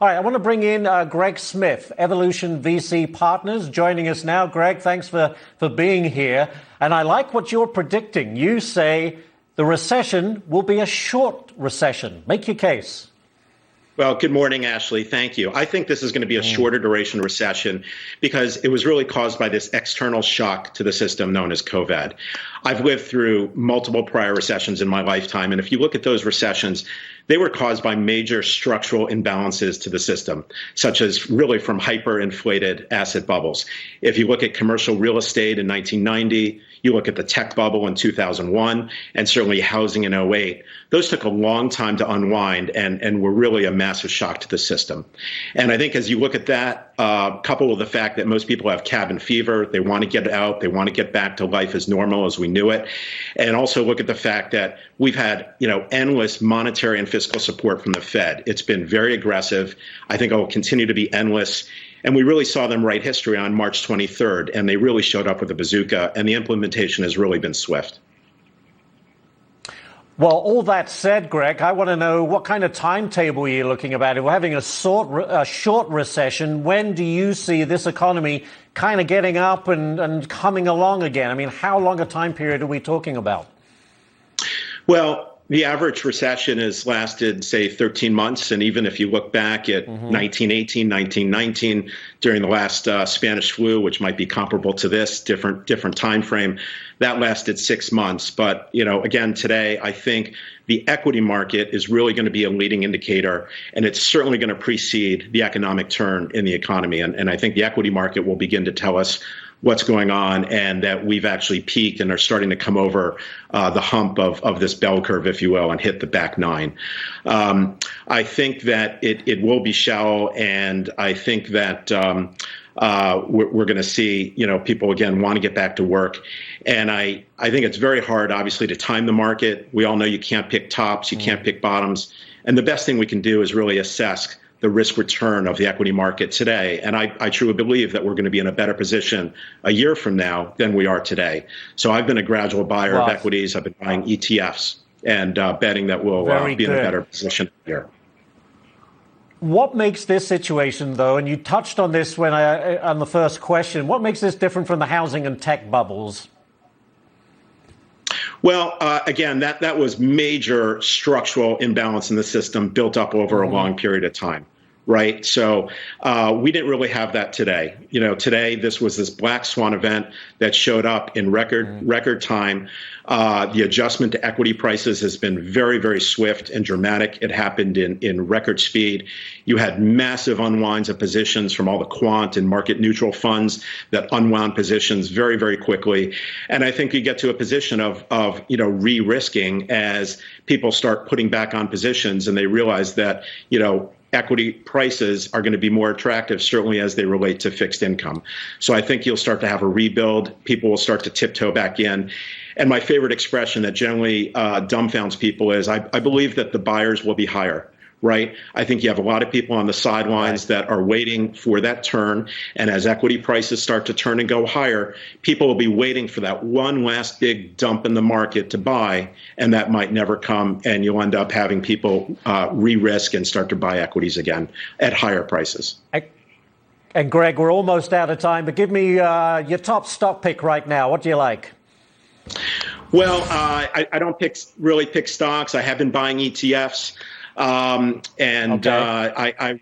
All right, I want to bring in Gregg Smith, Evolution VC Partners, joining us now. Greg, thanks for being here. And I like what you're predicting. You say the recession will be a short recession. Make your case. Well, good morning, Ashley. Thank you. I think this is going to be a shorter duration recession because it was really caused by this external shock to the system known as COVID. I've lived through multiple prior recessions in my lifetime, and if you look at those recessions, they were caused by major structural imbalances to the system, such as really from hyperinflated asset bubbles. If you look at commercial real estate in 1990, you look at the tech bubble in 2001, and certainly housing in 2008, those took a long time to unwind and were really a massive shock to the system. And I think as you look at that, coupled with the fact that most people have cabin fever, they want to get out, they want to get back to life as normal as we knew it, and also look at the fact that we've had, endless monetary and fiscal support from the Fed. It's been very aggressive. I think it will continue to be endless. And we really saw them write history on March 23rd, and they really showed up with a bazooka, and the implementation has really been swift. Well, all that said, Greg, I want to know what kind of timetable you're looking about. If we're having a short recession, when do you see this economy kind of getting up and coming along again? I mean, how long a time period are we talking about? Well, the average recession has lasted, say, 13 months. And even if you look back at 1918, 1919, during the last Spanish flu, which might be comparable to this, different time frame, that lasted 6 months. But, again, today, I think the equity market is really going to be a leading indicator, and it's certainly going to precede the economic turn in the economy. And I think the equity market will begin to tell us what's going on, and that we've actually peaked and are starting to come over the hump of this bell curve, if you will, and hit the back nine. I think that it will be shallow, and I think that we're going to see, people, again, want to get back to work. And I think it's very hard, obviously, to time the market. We all know you can't pick tops, you can't pick bottoms. And the best thing we can do is really assess the risk return of the equity market today. And I truly believe that we're going to be in a better position a year from now than we are today. So I've been a gradual buyer of equities. I've been buying ETFs and betting that we'll be in a better position here. What makes this situation, though, and you touched on this on the first question, what makes this different from the housing and tech bubbles? Well, again, that was major structural imbalance in the system built up over a long period of time, right? So we didn't really have that today. Today this was this black swan event that showed up in record time. The adjustment to equity prices has been very, very swift and dramatic. It happened in record speed. You had massive unwinds of positions from all the quant and market neutral funds that unwound positions very, very quickly. And I think you get to a position of re-risking as people start putting back on positions and they realize that, equity prices are going to be more attractive, certainly as they relate to fixed income. So I think you'll start to have a rebuild. People will start to tiptoe back in. And my favorite expression that generally dumbfounds people is I believe that the buyers will be higher. Right? I think you have a lot of people on the sidelines that are waiting for that turn. And as equity prices start to turn and go higher, people will be waiting for that one last big dump in the market to buy. And that might never come. And you'll end up having people re-risk and start to buy equities again at higher prices. And Greg, we're almost out of time, but give me your top stock pick right now. What do you like? Well, I don't really pick stocks. I have been buying ETFs. I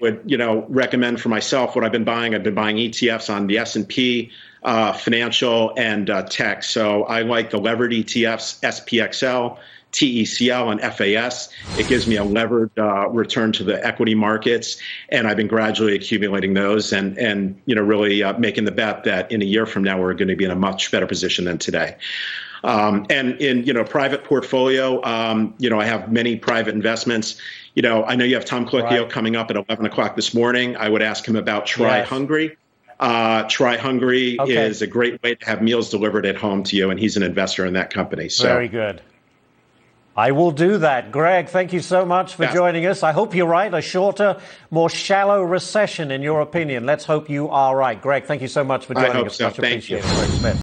would, recommend for myself what I've been buying. I've been buying ETFs on the S&P, financial, and tech. So I like the levered ETFs, SPXL, TECL, and FAS. It gives me a levered return to the equity markets, and I've been gradually accumulating those and really making the bet that in a year from now we're going to be in a much better position than today. And in, private portfolio, I have many private investments. I know you have Tom Colicchio coming up at 11 o'clock this morning. I would ask him about Try Hungry. Try Hungry is a great way to have meals delivered at home to you, and he's an investor in that company. So. Very good. I will do that. Greg, thank you so much for joining us. I hope you're right. A shorter, more shallow recession, in your opinion. Let's hope you are right. Greg, thank you so much for joining us. So. Much Thank you. appreciated. Greg Smith.